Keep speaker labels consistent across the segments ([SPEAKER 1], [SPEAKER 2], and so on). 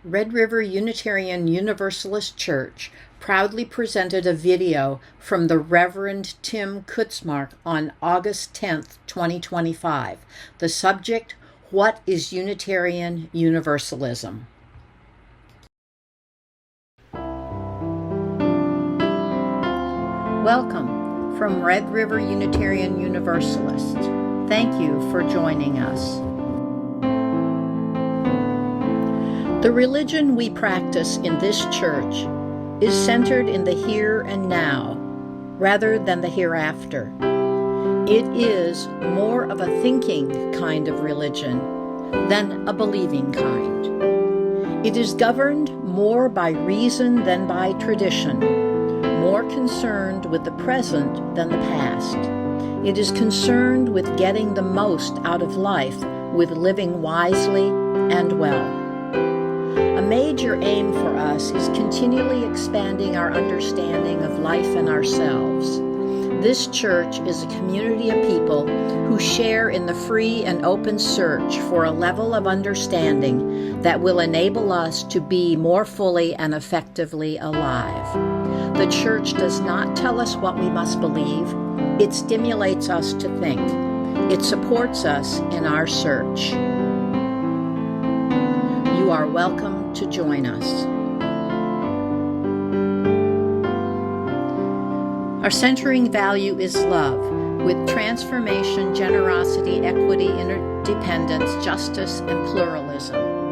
[SPEAKER 1] Red River Unitarian Universalist Church proudly presented a video from the Reverend Tim Kutzmark on August 10th, 2025. The subject, What is Unitarian Universalism? Welcome from Red River Unitarian Universalist. Thank you for joining us. The religion we practice in this church is centered in the here and now, rather than the hereafter. It is more of a thinking kind of religion than a believing kind. It is governed more by reason than by tradition, more concerned with the present than the past. It is concerned with getting the most out of life, with living wisely and well. A major aim for us is continually expanding our understanding of life and ourselves. This church is a community of people who share in the free and open search for a level of understanding that will enable us to be more fully and effectively alive. The church does not tell us what we must believe. It stimulates us to think. It supports us in our search. You are welcome to join us. Our centering value is love, with transformation, generosity, equity, interdependence, justice, and pluralism.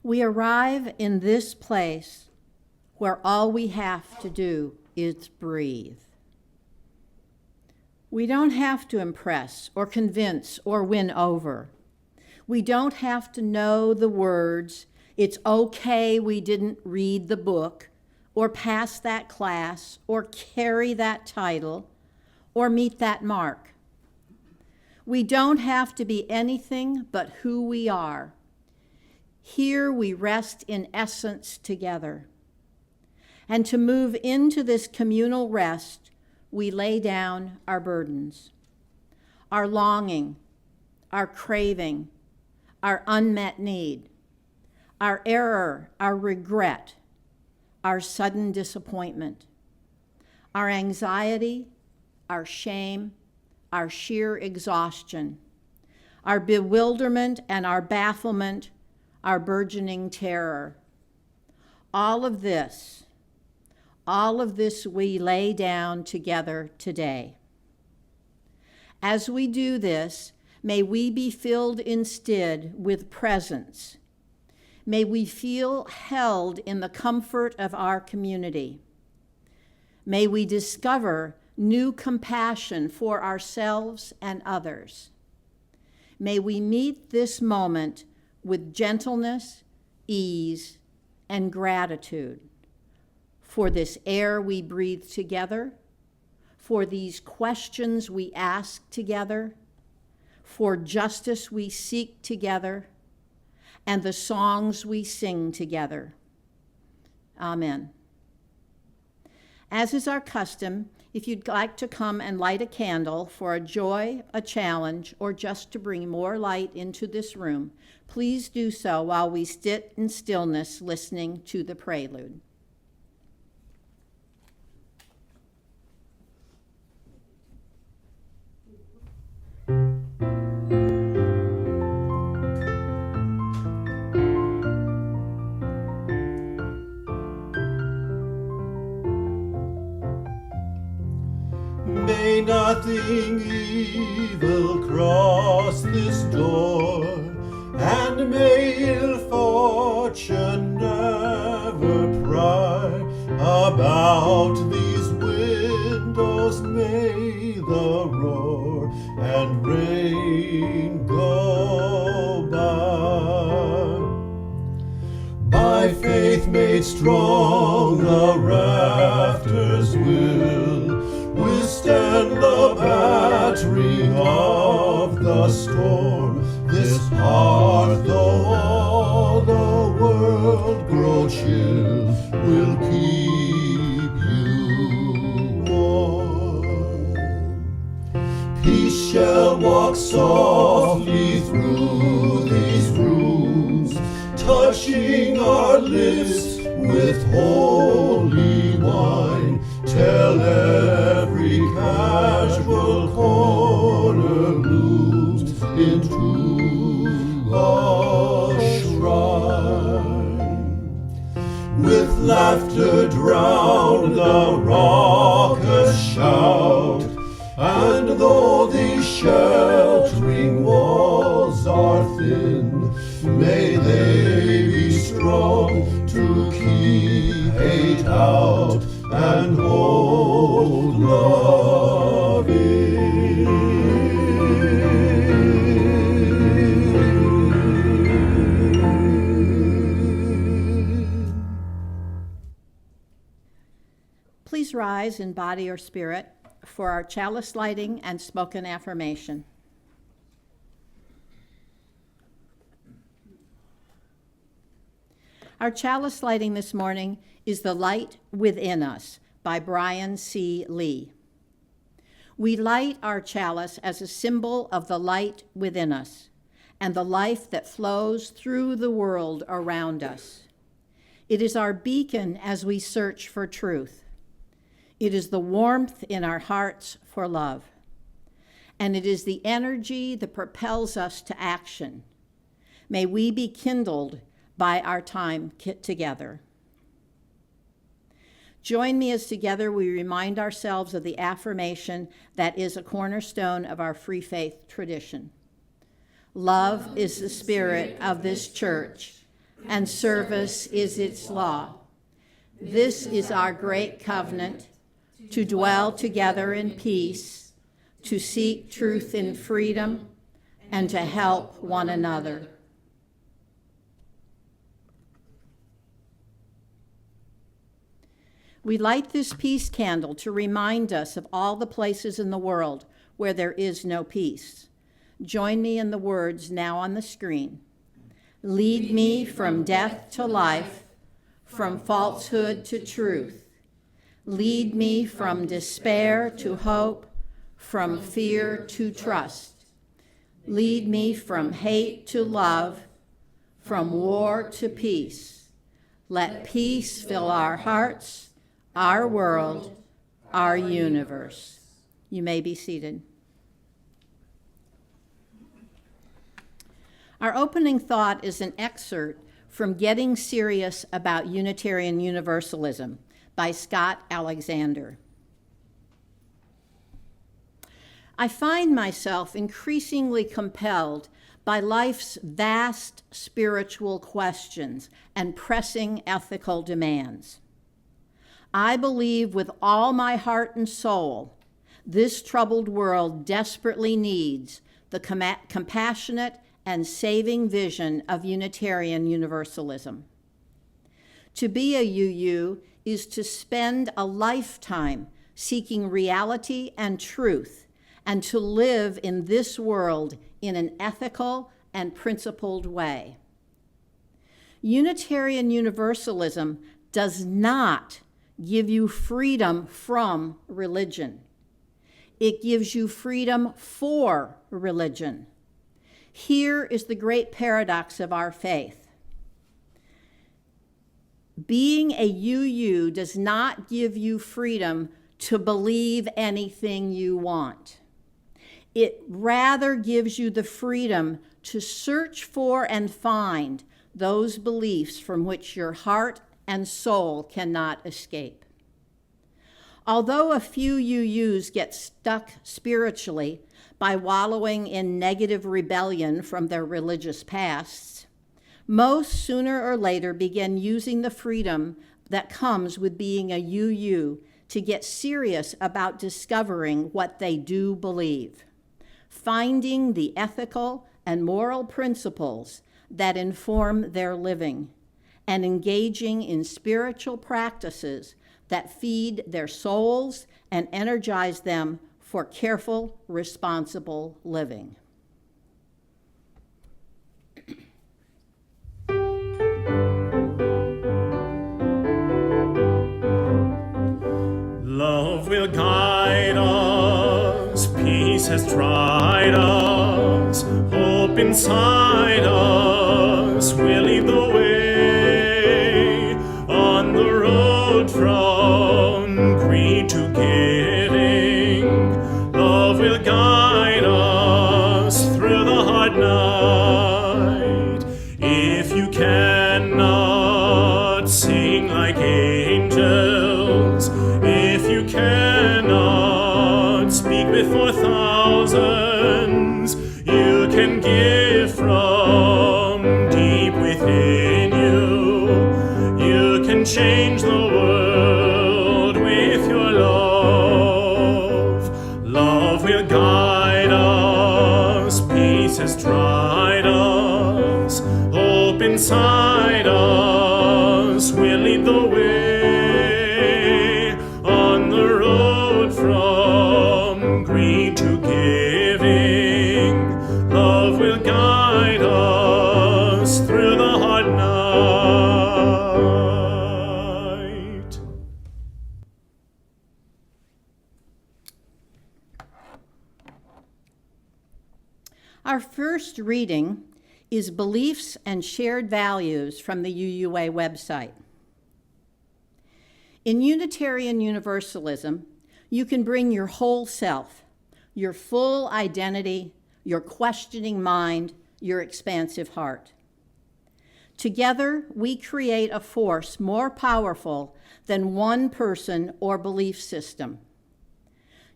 [SPEAKER 1] We arrive in this place where all we have to do is breathe. We don't have to impress or convince or win over. We don't have to know the words, "It's okay we didn't read the book," or pass that class, or carry that title, or meet that mark. We don't have to be anything but who we are. Here we rest in essence together. And to move into this communal rest, we lay down our burdens, our longing, our craving, our unmet need, our error, our regret, our sudden disappointment, our anxiety, our shame, our sheer exhaustion, our bewilderment and our bafflement, our burgeoning terror. All of this we lay down together today. As we do this, may we be filled instead with presence. May we feel held in the comfort of our community. May we discover new compassion for ourselves and others. May we meet this moment with gentleness, ease, and gratitude for this air we breathe together, for these questions we ask together, for justice we seek together, and the songs we sing together. Amen. As is our custom, if you'd like to come and light a candle for a joy, a challenge, or just to bring more light into this room, please do so while we sit in stillness listening to the prelude.
[SPEAKER 2] May nothing evil cross this door, and may ill fortune never pry about these windows. May the roar and rain go by faith made strong, the rafters will withstand the battle. a storm. This heart, though all the world grow chill, will keep you warm. Peace shall walk softly through these rooms, touching our lips with holy wine, till every casual corner blooms into a shrine. With laughter drown the raucous shout, and though these sheltering walls are thin, may they be strong to keep hate out and hold love in.
[SPEAKER 1] Please rise in body or spirit for our chalice lighting and spoken affirmation. Our chalice lighting this morning is The Light Within Us by Brian C. Lee. We light our chalice as a symbol of the light within us and the life that flows through the world around us. It is our beacon as we search for truth. It is the warmth in our hearts for love. And it is the energy that propels us to action. May we be kindled by our time together. Join me as together we remind ourselves of the affirmation that is a cornerstone of our free faith tradition. Love is the spirit of this church, and service is its law. This is our great covenant, to dwell together in peace, to seek truth in freedom, and to help one another. We light this peace candle to remind us of all the places in the world where there is no peace. Join me in the words now on the screen. Lead me from death to life, from falsehood to truth. Lead me from despair to hope, from fear to trust. Lead me from hate to love, from war to peace. Let peace fill our hearts, our world, our universe. You may be seated. Our opening thought is an excerpt from Getting Serious About Unitarian Universalism by Scott Alexander. I find myself increasingly compelled by life's vast spiritual questions and pressing ethical demands. I believe with all my heart and soul, this troubled world desperately needs the compassionate and saving vision of Unitarian Universalism. To be a UU is to spend a lifetime seeking reality and truth, and to live in this world in an ethical and principled way. Unitarian Universalism does not give you freedom from religion. It gives you freedom for religion. Here is the great paradox of our faith. Being a UU does not give you freedom to believe anything you want. It rather gives you the freedom to search for and find those beliefs from which your heart and soul cannot escape. Although a few UUs get stuck spiritually by wallowing in negative rebellion from their religious pasts, most sooner or later begin using the freedom that comes with being a UU to get serious about discovering what they do believe, finding the ethical and moral principles that inform their living, and engaging in spiritual practices that feed their souls and energize them for careful, responsible living.
[SPEAKER 3] peace has tried us, hope inside us will lead the way on the road from greed to giving. Love will guide us through the hard night. If you cannot sing like angels, if you cannot speak before thousands, you can give from deep within you. You can change the world with your love. Love will guide us, peace has tried us, hope inside us will lead the way on the road from greed to giving. Love will guide us through the hard night.
[SPEAKER 1] Our first reading is Beliefs and Shared Values from the UUA website. In Unitarian Universalism, you can bring your whole self, your full identity, your questioning mind, your expansive heart. Together, we create a force more powerful than one person or belief system.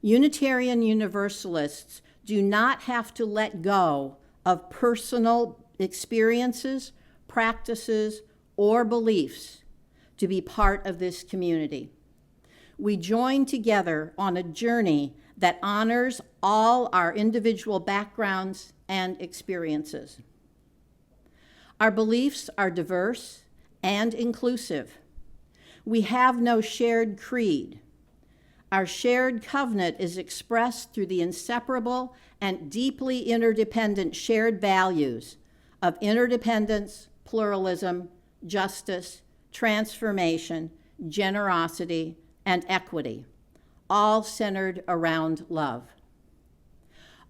[SPEAKER 1] Unitarian Universalists do not have to let go of personal experiences, practices, or beliefs to be part of this community. We join together on a journey that honors all our individual backgrounds and experiences. Our beliefs are diverse and inclusive. We have no shared creed. Our shared covenant is expressed through the inseparable and deeply interdependent shared values of interdependence, pluralism, justice, transformation, generosity, and equity, all centered around love.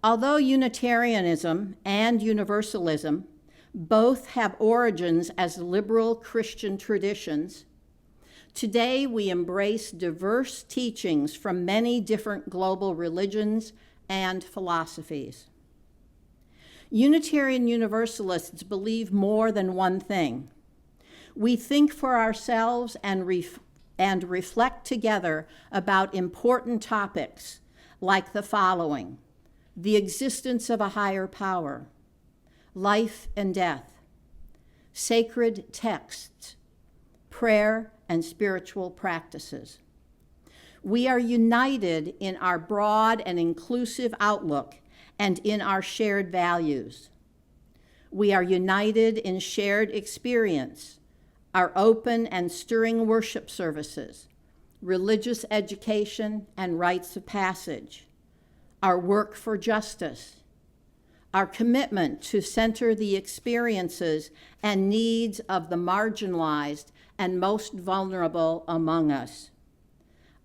[SPEAKER 1] Although Unitarianism and Universalism both have origins as liberal Christian traditions, today we embrace diverse teachings from many different global religions and philosophies. Unitarian Universalists believe more than one thing. We think for ourselves and reflect together about important topics like the following: the existence of a higher power, life and death, sacred texts, prayer and spiritual practices. We are united in our broad and inclusive outlook and in our shared values. We are united in shared experience, our open and stirring worship services, religious education and rites of passage, our work for justice, our commitment to center the experiences and needs of the marginalized and most vulnerable among us,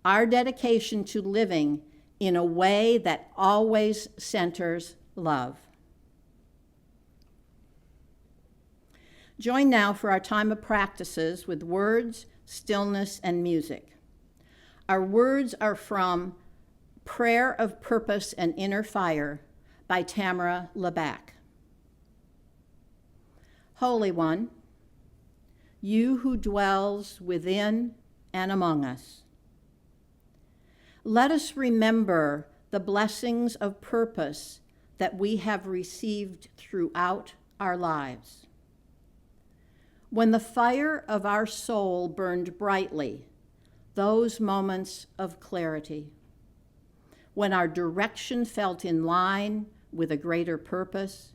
[SPEAKER 1] our dedication to living in a way that always centers love. Join now for our time of practices with words, stillness, and music. Our words are from Prayer of Purpose and Inner Fire by Tamara Laback. Holy One, you who dwells within and among us, let us remember the blessings of purpose that we have received throughout our lives. When the fire of our soul burned brightly, those moments of clarity, when our direction felt in line with a greater purpose,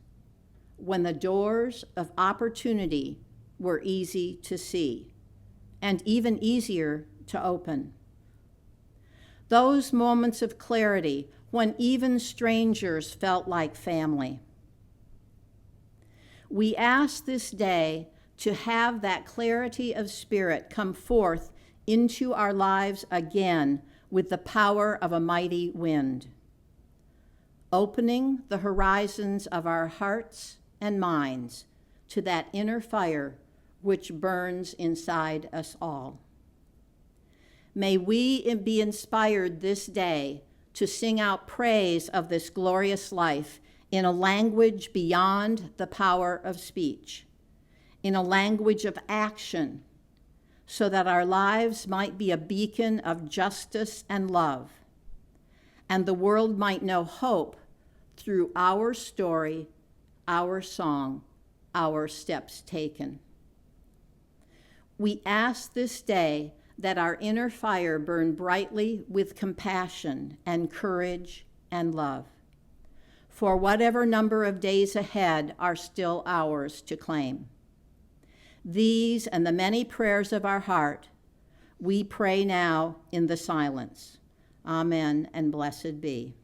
[SPEAKER 1] when the doors of opportunity were easy to see and even easier to open. Those moments of clarity when even strangers felt like family. We ask this day to have that clarity of spirit come forth into our lives again with the power of a mighty wind. opening the horizons of our hearts and minds to that inner fire which burns inside us all. May we be inspired this day to sing out praise of this glorious life in a language beyond the power of speech, in a language of action, so that our lives might be a beacon of justice and love, and the world might know hope through our story, our song, our steps taken. We ask this day that our inner fire burn brightly with compassion and courage and love, for whatever number of days ahead are still ours to claim. These and the many prayers of our heart, we pray now in the silence. Amen, and blessed be.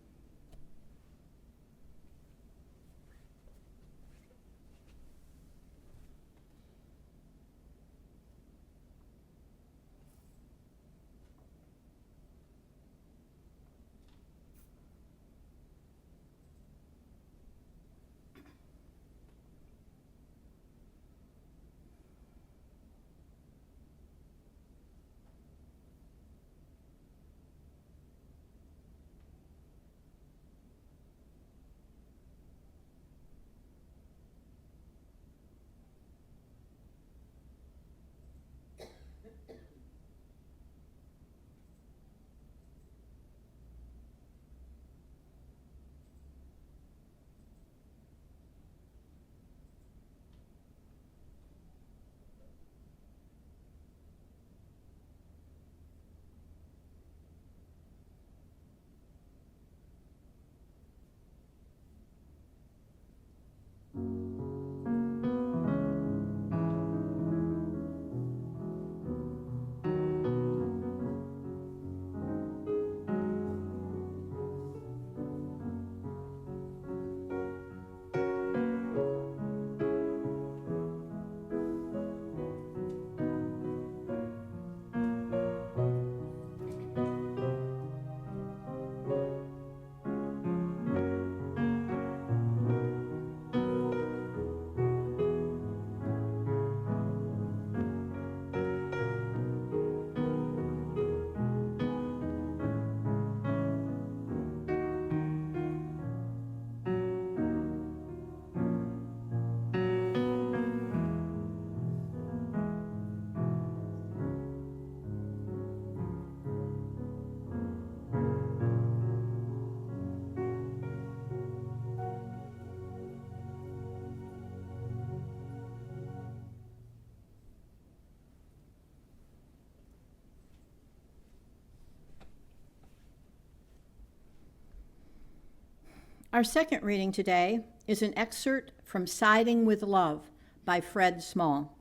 [SPEAKER 1] Our second reading today is an excerpt from Siding with Love by Fred Small.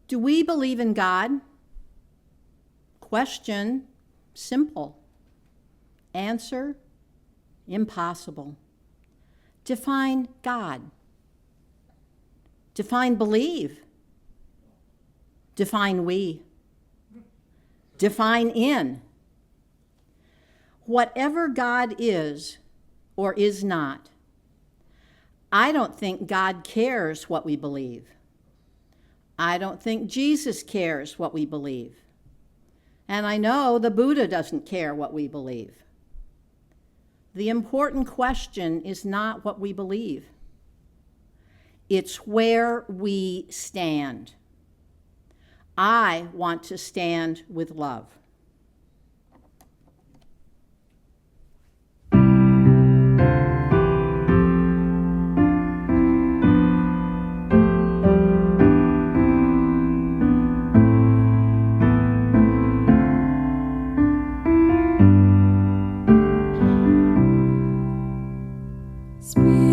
[SPEAKER 1] Do we believe in God? Question, simple. Answer, impossible. Define God. Define believe. Define we. Define in. Whatever God is or is not, I don't think God cares what we believe. I don't think Jesus cares what we believe. And I know the Buddha doesn't care what we believe. The important question is not what we believe. It's where we stand. I want to stand with love.
[SPEAKER 4] Sing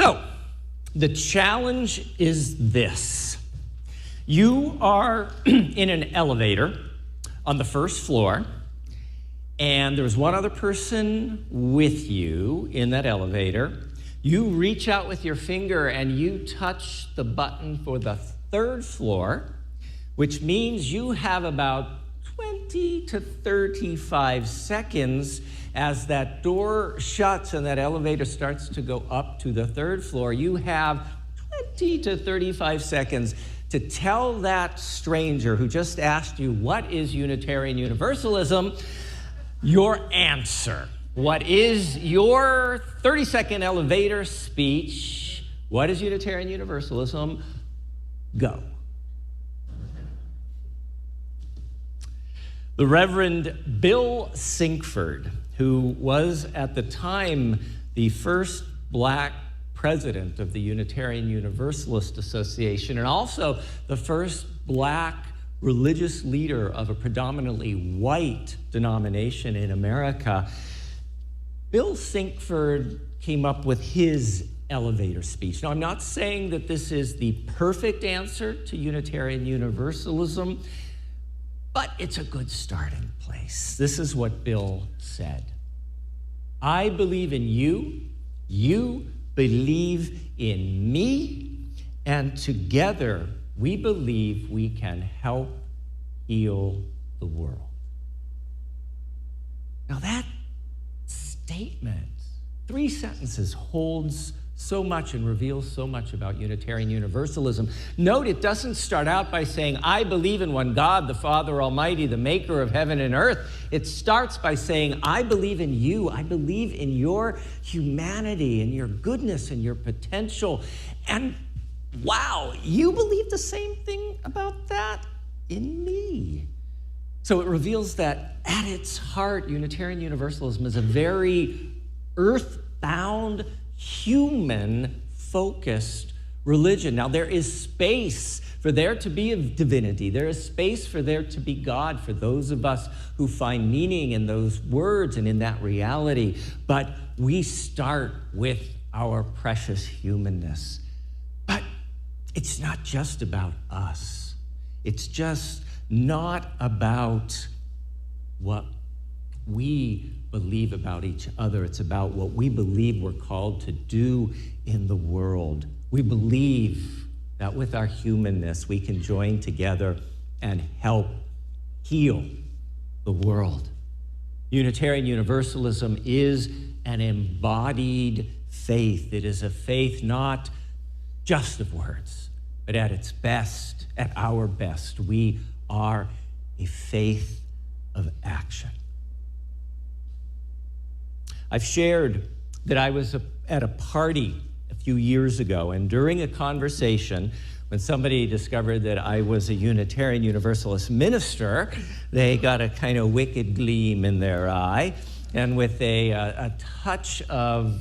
[SPEAKER 4] So, the challenge is this. You are in an elevator on the first floor, and there's one other person with you in that elevator. You reach out with your finger and you touch the button for the third floor, which means you have about 20 to 35 seconds as that door shuts and that elevator starts to go up to the third floor. You have 20 to 35 seconds to tell that stranger who just asked you, what is Unitarian Universalism, your answer. What is your 30-second elevator speech? What is Unitarian Universalism? Go. The Reverend Bill Sinkford, who was at the time the first black president of the Unitarian Universalist Association and also the first black religious leader of a predominantly white denomination in America, Bill Sinkford came up with his elevator speech. Now, I'm not saying that this is the perfect answer to Unitarian Universalism, but it's a good starting place. This is what Bill said. I believe in you, you believe in me, and together we believe we can help heal the world. Now that statement, 3 sentences, holds so much and reveals so much about Unitarian Universalism. Note, it doesn't start out by saying, I believe in one God, the Father Almighty, the maker of heaven and earth. It starts by saying, I believe in you. I believe in your humanity and your goodness and your potential. And wow, you believe the same thing about that in me. So it reveals that at its heart, Unitarian Universalism is a very earthbound, human-focused religion. Now, there is space for there to be a divinity. There is space for there to be God for those of us who find meaning in those words and in that reality. But we start with our precious humanness. But it's not just about us. It's just not about what we believe about each other. It's about what we believe we're called to do in the world. We believe that with our humanness, we can join together and help heal the world. Unitarian Universalism is an embodied faith. It is a faith not just of words, but at its best, at our best, we are a faith of action. I've shared that I was at a party a few years ago, and during a conversation, when somebody discovered that I was a Unitarian Universalist minister, they got a kind of wicked gleam in their eye, and with a touch of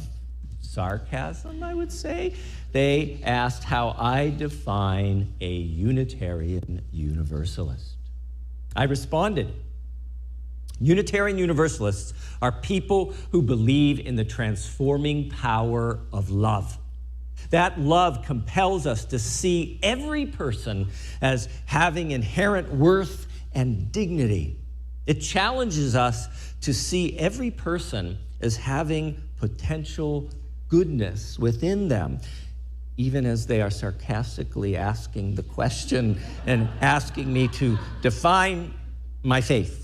[SPEAKER 4] sarcasm, I would say, they asked how I define a Unitarian Universalist. I responded, Unitarian Universalists are people who believe in the transforming power of love. That love compels us to see every person as having inherent worth and dignity. It challenges us to see every person as having potential goodness within them, even as they are sarcastically asking the question and asking me to define my faith.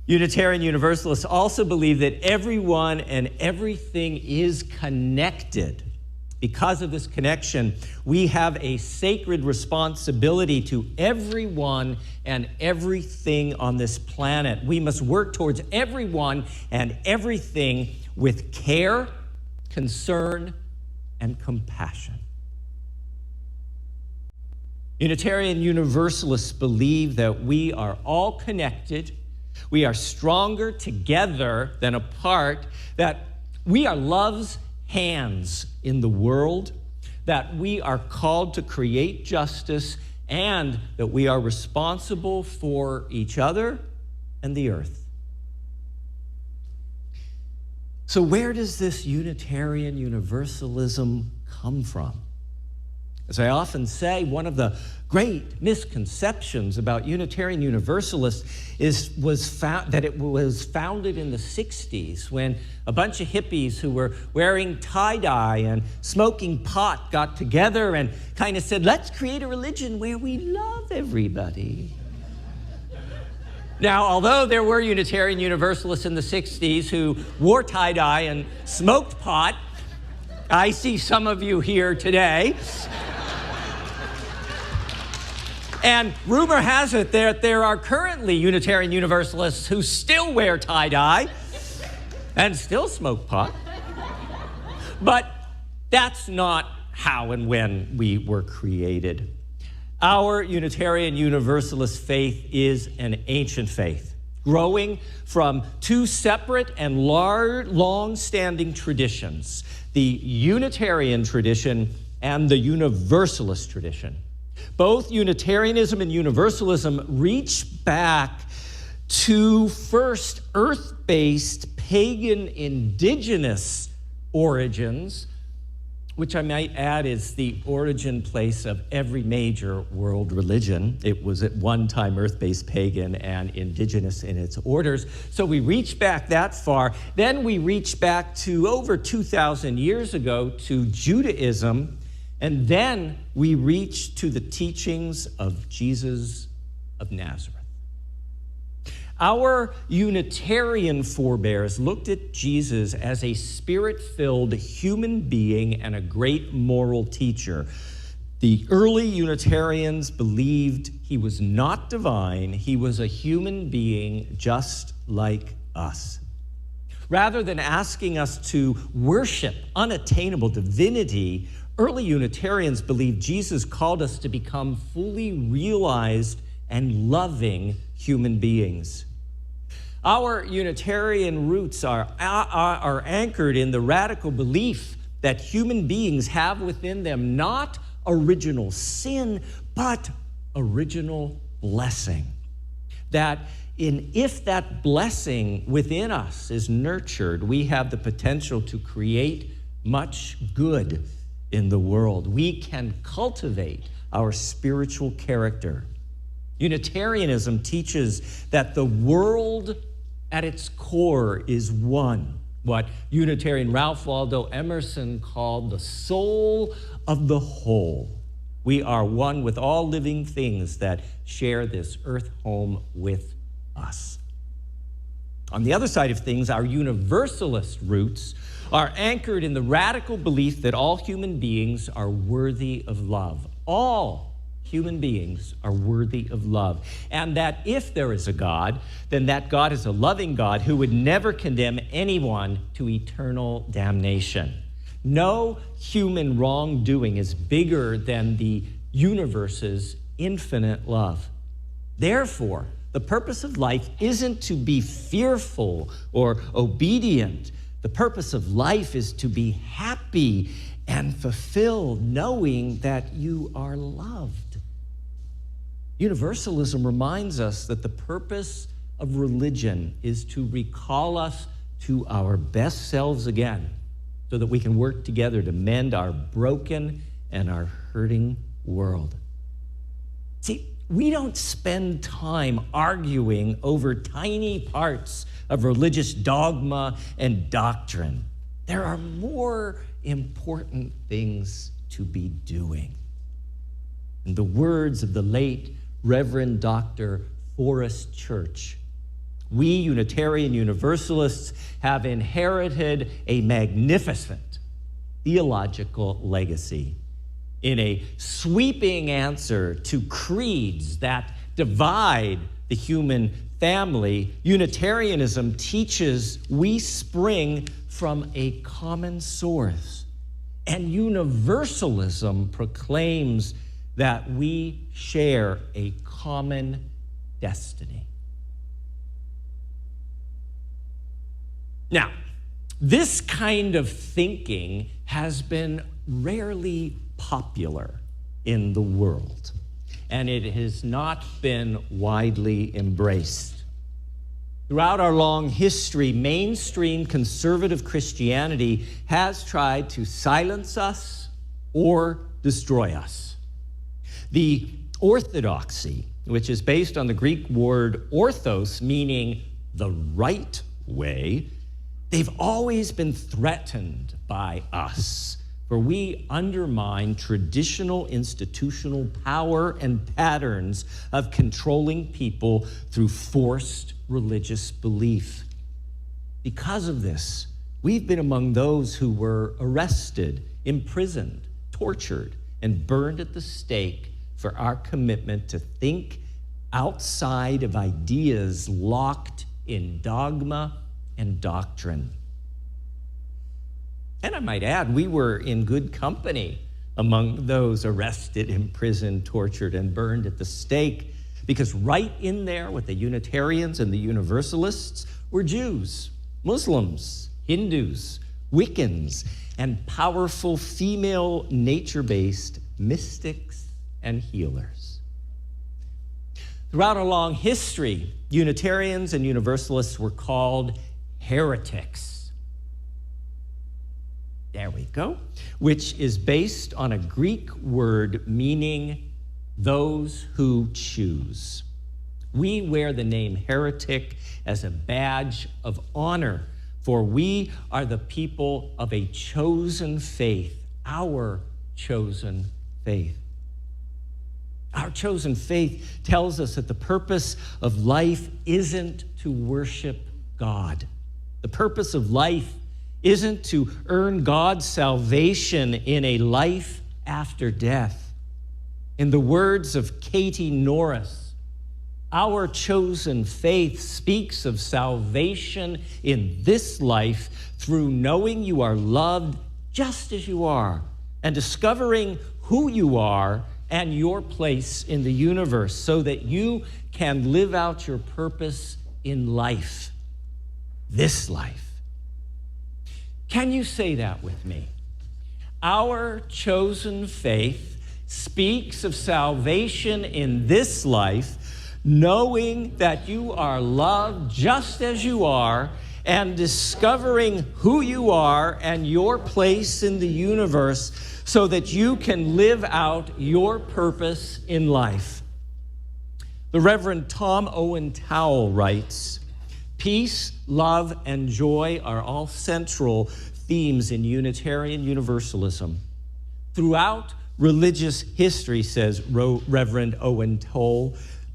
[SPEAKER 4] Unitarian Universalists also believe that everyone and everything is connected. Because of this connection, we have a sacred responsibility to everyone and everything on this planet. We must work towards everyone and everything with care, concern, and compassion. Unitarian Universalists believe that we are all connected, we are stronger together than apart, that we are love's hands in the world, that we are called to create justice, and that we are responsible for each other and the earth. So where does this Unitarian Universalism come from? As I often say, one of the great misconceptions about Unitarian Universalists that it was founded in the 60s when a bunch of hippies who were wearing tie-dye and smoking pot got together and kind of said, let's create a religion where we love everybody. Now, although there were Unitarian Universalists in the 60s who wore tie-dye and smoked pot, I see some of you here today. And rumor has it that there are currently Unitarian Universalists who still wear tie-dye and still smoke pot. But that's not how and when we were created. Our Unitarian Universalist faith is an ancient faith, growing from two separate and long-standing traditions, the Unitarian tradition and the Universalist tradition. Both Unitarianism and Universalism reach back to first earth-based pagan indigenous origins, which I might add is the origin place of every major world religion. It was at one time earth-based pagan and indigenous in its orders. So we reach back that far. Then we reach back to over 2,000 years ago to Judaism. And then we reach to the teachings of Jesus of Nazareth. Our Unitarian forebears looked at Jesus as a spirit-filled human being and a great moral teacher. The early Unitarians believed he was not divine, he was a human being just like us. Rather than asking us to worship unattainable divinity, early Unitarians believed Jesus called us to become fully realized and loving human beings. Our Unitarian roots are anchored in the radical belief that human beings have within them not original sin, but original blessing. That if that blessing within us is nurtured, we have the potential to create much good in the world. We can cultivate our spiritual character. Unitarianism teaches that the world at its core is one, what Unitarian Ralph Waldo Emerson called the soul of the whole. We are one with all living things that share this earth home with us. On the other side of things, our Universalist roots are anchored in the radical belief that all human beings are worthy of love. All human beings are worthy of love. And that if there is a God, then that God is a loving God who would never condemn anyone to eternal damnation. No human wrongdoing is bigger than the universe's infinite love. Therefore, the purpose of life isn't to be fearful or obedient. The purpose of life is to be happy and fulfilled, knowing that you are loved. Universalism reminds us that the purpose of religion is to recall us to our best selves again, so that we can work together to mend our broken and our hurting world. See, we don't spend time arguing over tiny parts of religious dogma and doctrine. There are more important things to be doing. In the words of the late Reverend Dr. Forrest Church, we Unitarian Universalists have inherited a magnificent theological legacy. In a sweeping answer to creeds that divide the human family, Unitarianism teaches we spring from a common source, and Universalism proclaims that we share a common destiny. Now, this kind of thinking has been rarely popular in the world, and it has not been widely embraced. Throughout our long history, mainstream conservative Christianity has tried to silence us or destroy us. The orthodoxy, which is based on the Greek word orthos, meaning the right way, they've always been threatened by us, for we undermine traditional institutional power and patterns of controlling people through forced religious belief. Because of this, we've been among those who were arrested, imprisoned, tortured, and burned at the stake for our commitment to think outside of ideas locked in dogma and doctrine. And I might add, we were in good company among those arrested, imprisoned, tortured, and burned at the stake, because right in there with the Unitarians and the Universalists were Jews, Muslims, Hindus, Wiccans, and powerful female nature-based mystics and healers. Throughout a long history, Unitarians and Universalists were called heretics. There we go. Which is based on a Greek word meaning those who choose. We wear the name heretic as a badge of honor, for we are the people of a chosen faith, our chosen faith. Our chosen faith tells us that the purpose of life isn't to worship God. The purpose of life isn't to earn God's salvation in a life after death. In the words of Katie Norris, our chosen faith speaks of salvation in this life through knowing you are loved just as you are and discovering who you are and your place in the universe so that you can live out your purpose in life, this life. Can you say that with me? Our chosen faith speaks of salvation in this life, knowing that you are loved just as you are, and discovering who you are and your place in the universe so that you can live out your purpose in life. The Reverend Tom Owen Towell writes, "Peace, love, and joy are all central themes in Unitarian Universalism. Throughout religious history," says Reverend Owen Towell,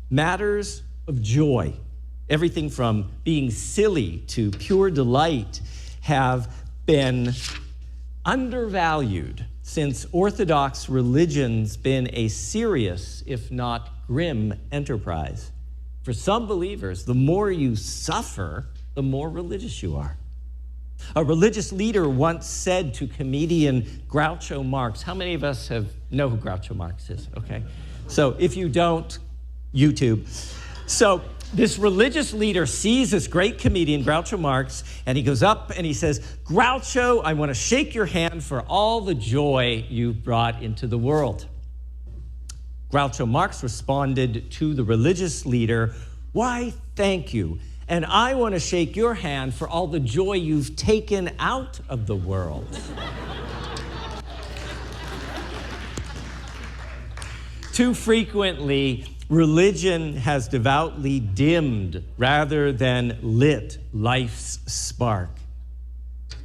[SPEAKER 4] "matters of joy, everything from being silly to pure delight, have been undervalued since Orthodox religion's been a serious, if not grim, enterprise. For some believers, the more you suffer, the more religious you are." A religious leader once said to comedian Groucho Marx, how many of us know who Groucho Marx is? Okay. So if you don't, YouTube. So this religious leader sees this great comedian, Groucho Marx, and he goes up and he says, "Groucho, I want to shake your hand for all the joy you've brought into the world." Groucho Marx responded to the religious leader, "Why, thank you. And I want to shake your hand for all the joy you've taken out of the world." Too frequently, religion has devoutly dimmed rather than lit life's spark.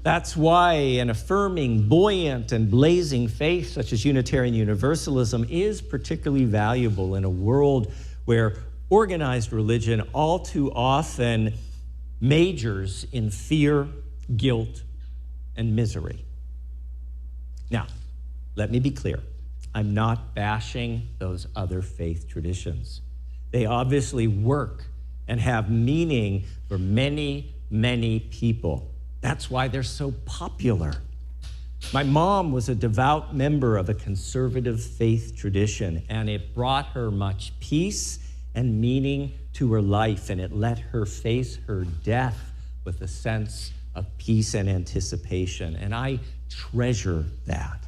[SPEAKER 4] That's why an affirming, buoyant, and blazing faith such as Unitarian Universalism is particularly valuable in a world where organized religion all too often majors in fear, guilt, and misery. Now, let me be clear. I'm not bashing those other faith traditions. They obviously work and have meaning for many, many people. That's why they're so popular. My mom was a devout member of a conservative faith tradition, and it brought her much peace and meaning to her life, and it let her face her death with a sense of peace and anticipation, and I treasure that.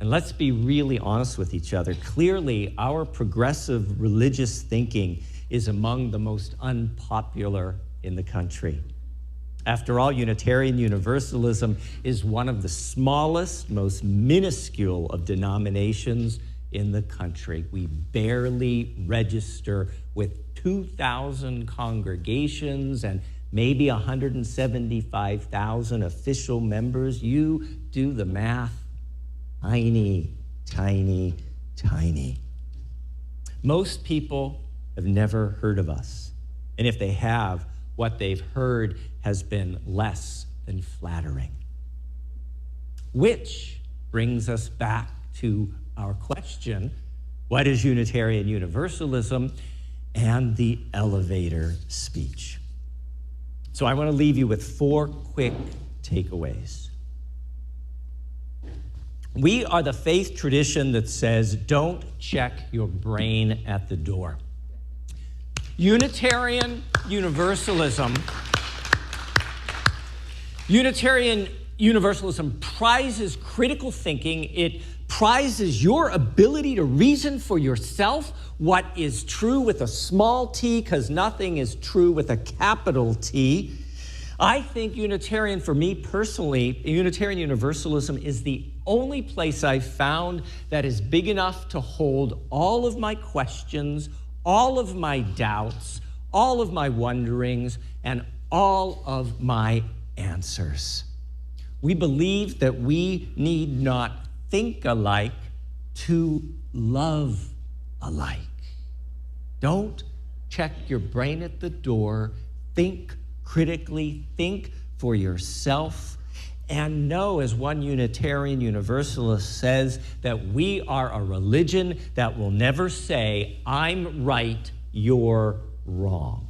[SPEAKER 4] And let's be really honest with each other. Clearly, our progressive religious thinking is among the most unpopular in the country. After all, Unitarian Universalism is one of the smallest, most minuscule of denominations in the country. We barely register with 2,000 congregations and maybe 175,000 official members. You do the math. Tiny, tiny, tiny. Most people have never heard of us. And if they have, what they've heard has been less than flattering. Which brings us back to our question, what is Unitarian Universalism, and the elevator speech. So I want to leave you with 4 quick takeaways. We are the faith tradition that says, don't check your brain at the door. Unitarian Universalism prizes critical thinking. It prizes your ability to reason for yourself what is true with a small t, because nothing is true with a capital T. I think for me personally, Unitarian Universalism is the only place I've found that is big enough to hold all of my questions, all of my doubts, all of my wonderings, and all of my answers. We believe that we need not think alike to love alike. Don't check your brain at the door. Think critically, think for yourself, and know, as one Unitarian Universalist says, that we are a religion that will never say, I'm right, you're wrong.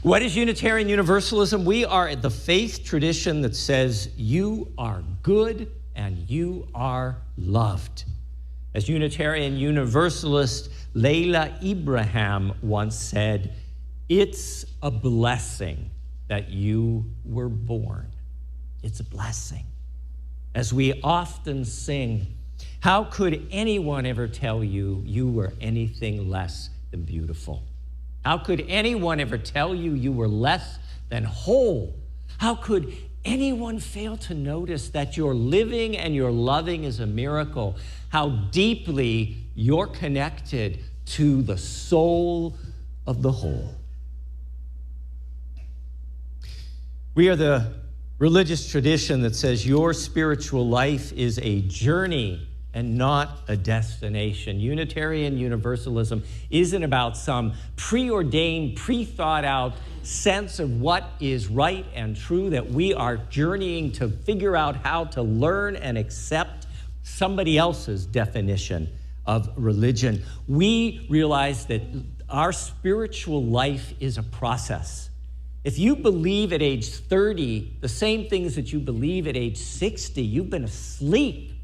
[SPEAKER 4] What is Unitarian Universalism? We are the faith tradition that says you are good and you are loved. As Unitarian Universalist Layla Ibrahim once said, it's a blessing that you were born. It's a blessing. As we often sing, how could anyone ever tell you you were anything less than beautiful? How could anyone ever tell you you were less than whole? How could anyone fail to notice that your living and your loving is a miracle? How deeply you're connected to the soul of the whole. We are the religious tradition that says your spiritual life is a journey and not a destination. Unitarian Universalism isn't about some preordained, pre-thought-out sense of what is right and true, that we are journeying to figure out how to learn and accept somebody else's definition of religion. We realize that our spiritual life is a process. If you believe at age 30 the same things that you believe at age 60, you've been asleep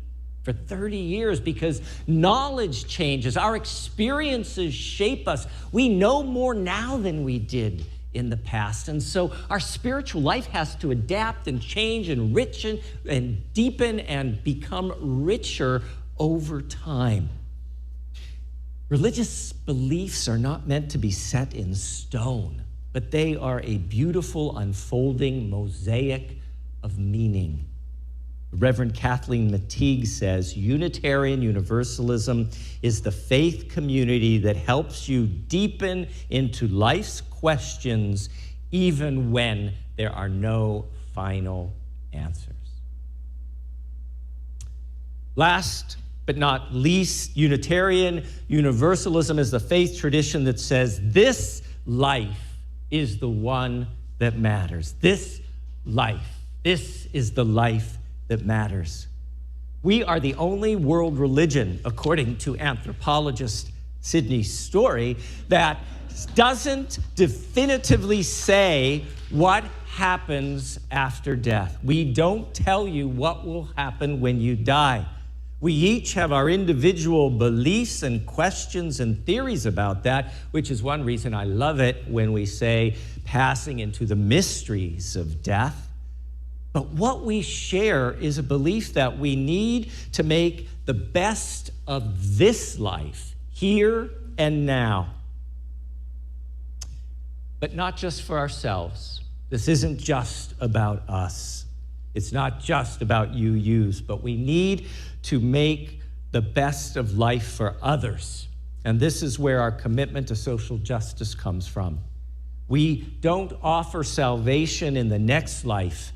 [SPEAKER 4] for 30 years, because knowledge changes. Our experiences shape us. We know more now than we did in the past. And so our spiritual life has to adapt and change and enrich and deepen and become richer over time. Religious beliefs are not meant to be set in stone, but they are a beautiful unfolding mosaic of meaning. Reverend Kathleen Mateague says, Unitarian Universalism is the faith community that helps you deepen into life's questions even when there are no final answers. Last but not least, Unitarian Universalism is the faith tradition that says this life is the one that matters. This is the life that matters. We are the only world religion, according to anthropologist Sidney Storey, that doesn't definitively say what happens after death. We don't tell you what will happen when you die. We each have our individual beliefs and questions and theories about that, which is one reason I love it when we say passing into the mysteries of death. But what we share is a belief that we need to make the best of this life here and now. But not just for ourselves. This isn't just about us. It's not just about yous, but we need to make the best of life for others. And this is where our commitment to social justice comes from. We don't offer salvation in the next life,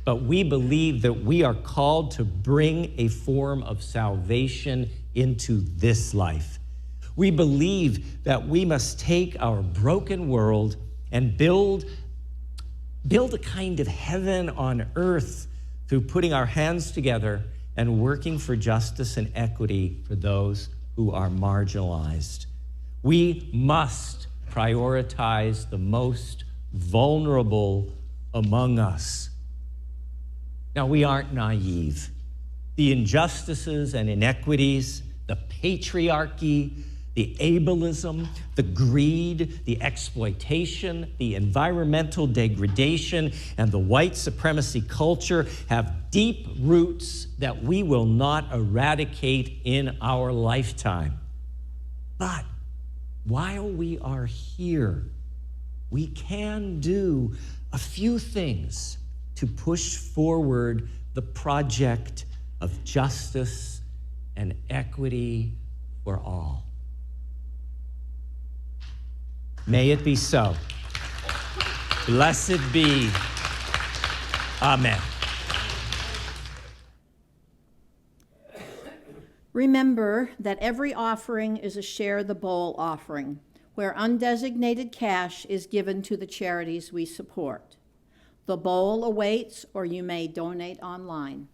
[SPEAKER 4] but we believe that we are called to bring a form of salvation into this life. We believe that we must take our broken world and build a kind of heaven on earth through putting our hands together and working for justice and equity for those who are marginalized. We must prioritize the most vulnerable among us. Now, we aren't naive. The injustices and inequities, the patriarchy, the ableism, the greed, the exploitation, the environmental degradation, and the white supremacy culture have deep roots that we will not eradicate in our lifetime. But while we are here, we can do a few things to push forward the project of justice and equity for all. May it be so. Blessed be. Amen.
[SPEAKER 1] Remember that every offering is a Share the Bowl offering, where undesignated cash is given to the charities we support. The bowl awaits, or you may donate online.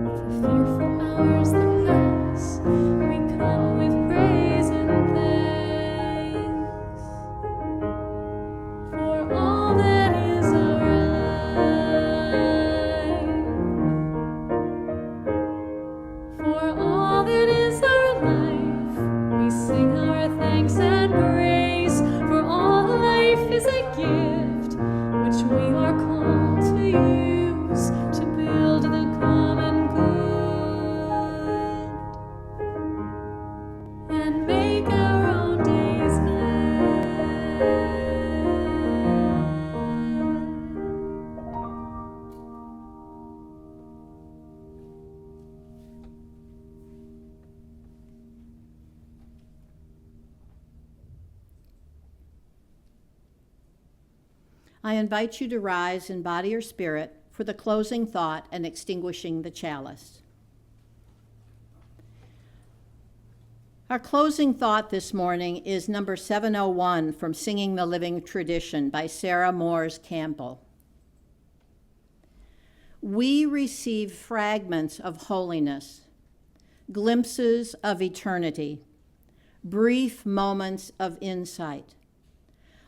[SPEAKER 5] For fearful hours that pass, we come with praise and
[SPEAKER 1] I invite you to rise in body or spirit for the closing thought and extinguishing the chalice. Our closing thought this morning is number 701 from Singing the Living Tradition by Sarah Moores Campbell. We receive fragments of holiness, glimpses of eternity, brief moments of insight.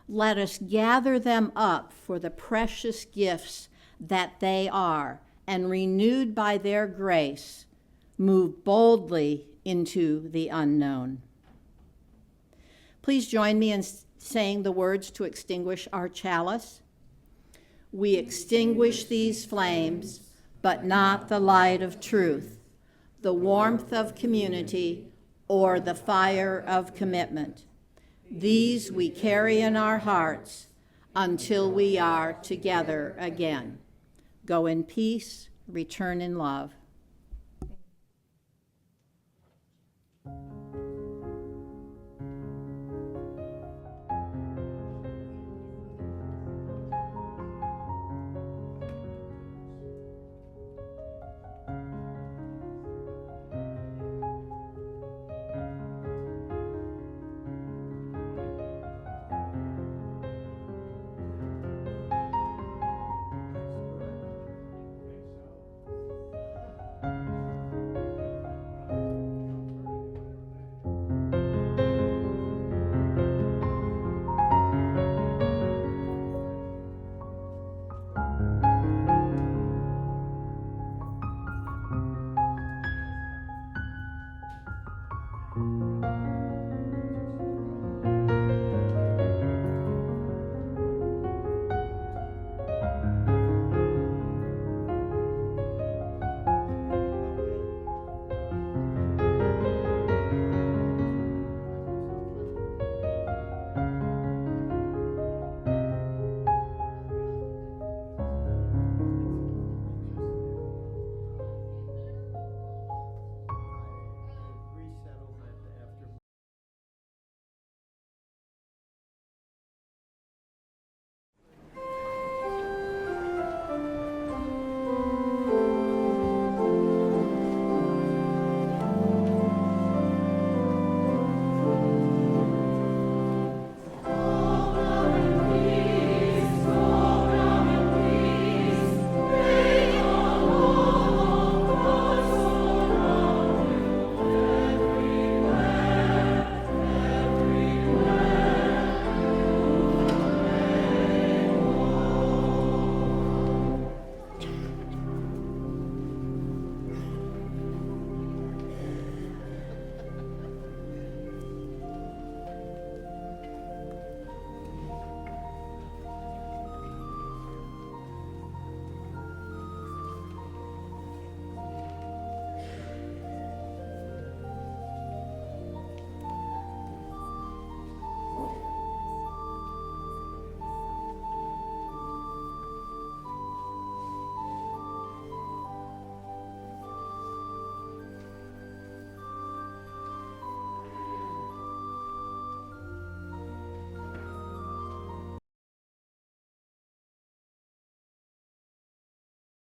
[SPEAKER 1] Let us gather them up for the precious gifts that they are, and renewed by their grace, move boldly into the unknown. Please join me in saying the words to extinguish our chalice. We extinguish these flames, but not the light of truth, the warmth of community, or the fire of commitment. These we carry in our hearts until we are together again. Go in peace, return in love.